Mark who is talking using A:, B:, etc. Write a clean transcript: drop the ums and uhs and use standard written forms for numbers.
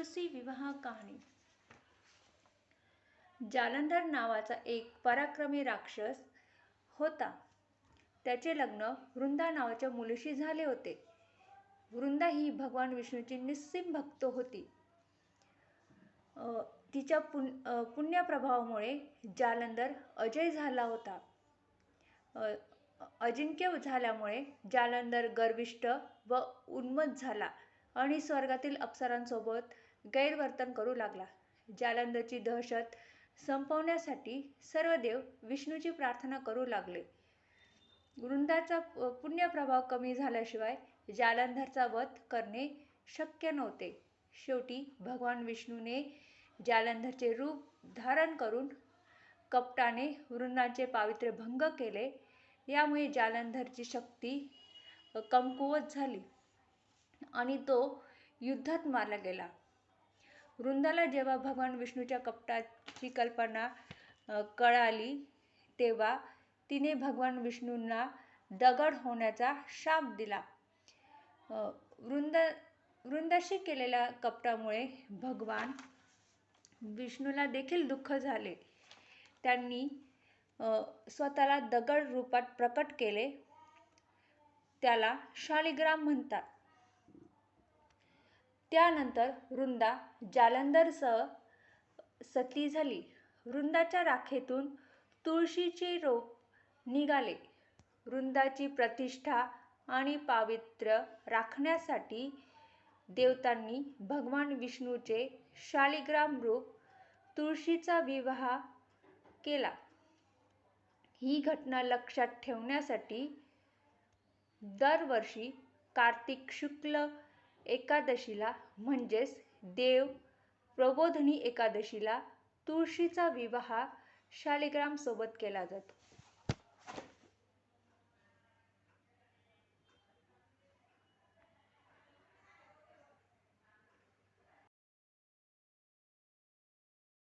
A: तुळशी विवाह कहाणी। जालंधर नावाचा एक पराक्रमी राक्षस होता। त्याचे लग्न वृंदा नावाच्या मुलीशी झाले होते। वृंदा ही भगवान विष्णूची निस्सीम भक्त होती। तिच्या पुण्यप्रभावामुळे जालंधर अजय झाला होता। अजिंक्य झाल्यामुळे जालंधर गर्विष्ठ व उन्मत्त झाला आणि स्वर्गातील अप्सरांसोबत गैरवर्तन करू लागला। जालंधरची दहशत संपवण्यासाठी सर्व देव विष्णूची प्रार्थना करू लागले। वृंदाचा पुण्यप्रभाव कमी झाल्याशिवाय जालंधरचा वध करणे शक्य नव्हते। शेवटी भगवान विष्णूने जालंधरचे रूप धारण करून कपटाने वृंदाचे पावित्र्य भंग केले। यामुळे जालंधरची शक्ती कमकुवत झाली आणि तो युद्धात मारला गेला। वृंदाला जेव्हा भगवान विष्णूच्या कपटाची कल्पना कळाली तेव्हा तिने भगवान विष्णूंना दगड होण्याचा शाप दिला। वृंदाशी केलेल्या कपटामुळे भगवान विष्णूला देखील दुःख झाले। त्यांनी स्वतःला दगड रूपात प्रकट केले, त्याला शालिग्राम म्हणतात। त्यानंतर वृंदा जालंधरसह सती झाली। वृंदाच्या राखेतून तुळशीचे रोप निघाले। वृंदाची प्रतिष्ठा आणि पावित्र्य राखण्यासाठी देवतांनी भगवान विष्णूचे शालिग्राम रूप तुळशीचा विवाह केला। ही घटना लक्षात ठेवण्यासाठी दरवर्षी कार्तिक शुक्ल एकादशीला म्हणजेच देव प्रबोधिनी एकादशीला तुळशीचा विवाह शालिग्राम सोबत केला जातो।